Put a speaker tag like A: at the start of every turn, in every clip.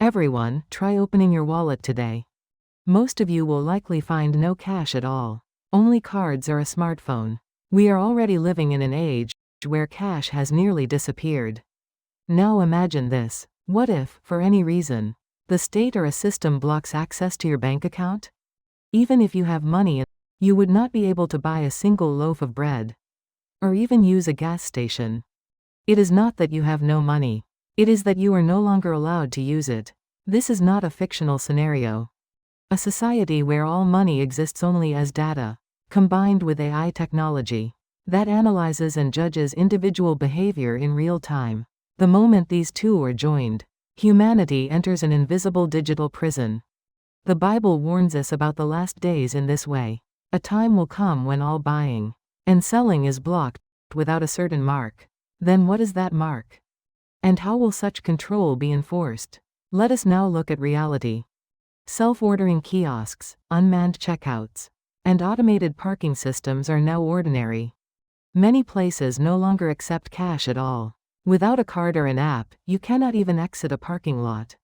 A: Everyone, try opening your wallet today. Most of you will likely find no cash at all. Only cards or a smartphone. We are already living in an age where cash has nearly disappeared. Now imagine this. What if, for any reason, the state or a system blocks access to your bank account? Even if you have money, you would not be able to buy a single loaf of bread. Or even use a gas station. It is not that you have no money. It is that you are no longer allowed to use it. This is not a fictional scenario. A society where all money exists only as data, combined with AI technology, that analyzes and judges individual behavior in real time. The moment these two are joined, humanity enters an invisible digital prison. The Bible warns us about the last days in this way. A time will come when all buying and selling is blocked without a certain mark. Then what is that mark? And how will such control be enforced? Let us now look at reality. Self-ordering kiosks, unmanned checkouts, and automated parking systems are now ordinary. Many places no longer accept cash at all. Without a card or an app, you cannot even exit a parking lot.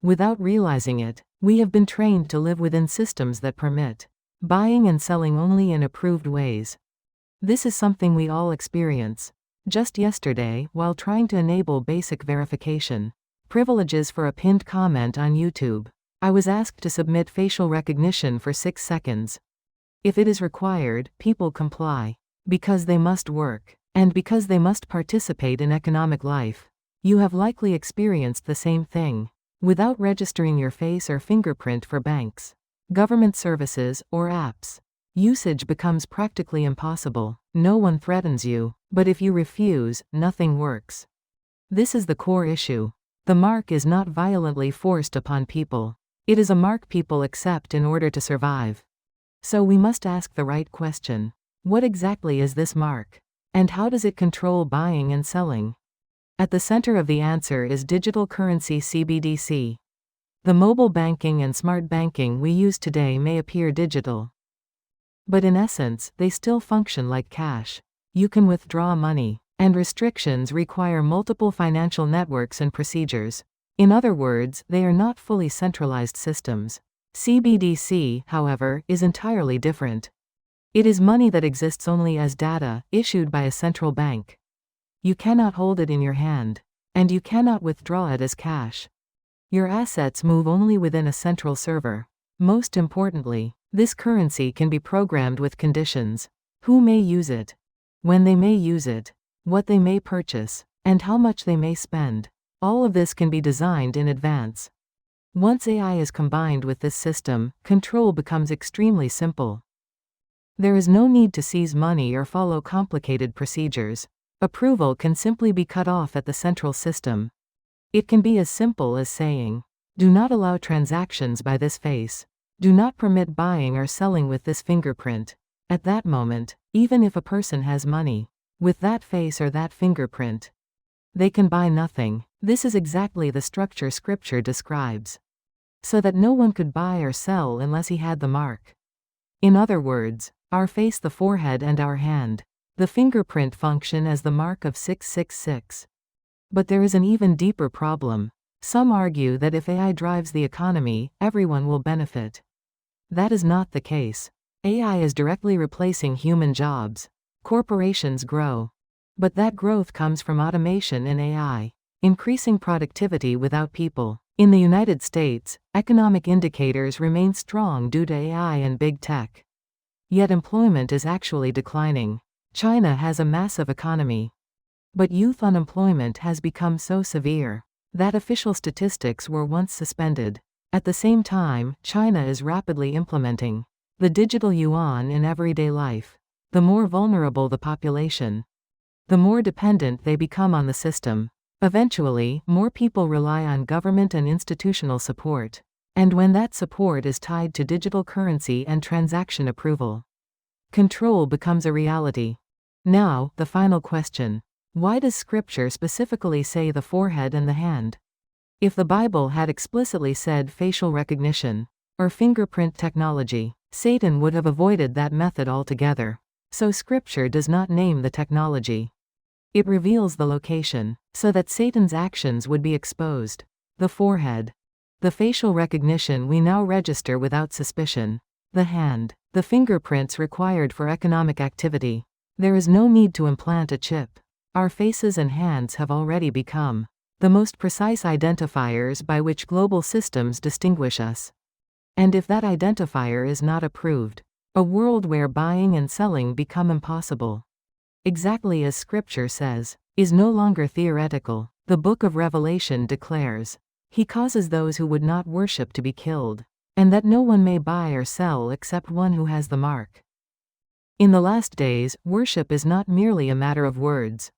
A: Without realizing it, we have been trained to live within systems that permit buying and selling only in approved ways. This is something we all experience. Just yesterday, while trying to enable basic verification privileges for a pinned comment on YouTube, I was asked to submit facial recognition for 6 seconds. If it is required, people comply. Because they must work, and because they must participate in economic life. You have likely experienced the same thing. Without registering your face or fingerprint for banks, government services, or apps, usage becomes practically impossible. No one threatens you, but if you refuse, nothing works. This is the core issue. The mark is not violently forced upon people. It is a mark people accept in order to survive. So we must ask the right question. What exactly is this mark? And how does it control buying and selling? At the center of the answer is digital currency CBDC. The mobile banking and smart banking we use today may appear digital, but in essence, they still function like cash. You can withdraw money, and restrictions require multiple financial networks and procedures. In other words, they are not fully centralized systems. CBDC, however, is entirely different. It is money that exists only as data, issued by a central bank. You cannot hold it in your hand, and you cannot withdraw it as cash. Your assets move only within a central server. Most importantly, this currency can be programmed with conditions. Who may use it, when they may use it, what they may purchase, and how much they may spend. All of this can be designed in advance. Once AI is combined with this system, control becomes extremely simple. There is no need to seize money or follow complicated procedures. Approval can simply be cut off at the central system. It can be as simple as saying, "Do not allow transactions by this face. Do not permit buying or selling with this fingerprint." At that moment, even if a person has money, with that face or that fingerprint, they can buy nothing. This is exactly the structure Scripture describes. So that no one could buy or sell unless he had the mark. In other words, our face, the forehead, and our hand, the fingerprint, function as the mark of 666. But there is an even deeper problem. Some argue that if AI drives the economy, everyone will benefit. That is not the case. AI is directly replacing human jobs. Corporations grow. But that growth comes from automation and AI, increasing productivity without people. In the United States, economic indicators remain strong due to AI and big tech. Yet employment is actually declining. China has a massive economy. But youth unemployment has become so severe that official statistics were once suspended. At the same time, China is rapidly implementing the digital yuan in everyday life. The more vulnerable the population, the more dependent they become on the system. Eventually, more people rely on government and institutional support. And when that support is tied to digital currency and transaction approval, control becomes a reality. Now, the final question. Why does Scripture specifically say the forehead and the hand? If the Bible had explicitly said facial recognition or fingerprint technology, Satan would have avoided that method altogether. So Scripture does not name the technology. It reveals the location, so that Satan's actions would be exposed. The forehead. The facial recognition we now register without suspicion. The hand. The fingerprints required for economic activity. There is no need to implant a chip. Our faces and hands have already become the most precise identifiers by which global systems distinguish us. And if that identifier is not approved, a world where buying and selling become impossible, exactly as Scripture says, is no longer theoretical. The Book of Revelation declares, He causes those who would not worship to be killed, and that no one may buy or sell except one who has the mark. In the last days, worship is not merely a matter of words.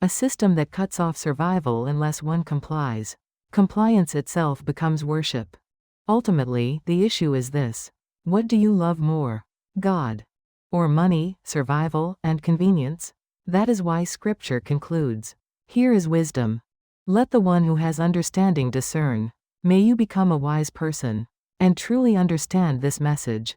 A: A system that cuts off survival unless one complies. Compliance itself becomes worship. Ultimately, the issue is this: what do you love more? God or money, survival, and convenience? That is why Scripture concludes, Here is wisdom. Let the one who has understanding discern. May you become a wise person and truly understand this message.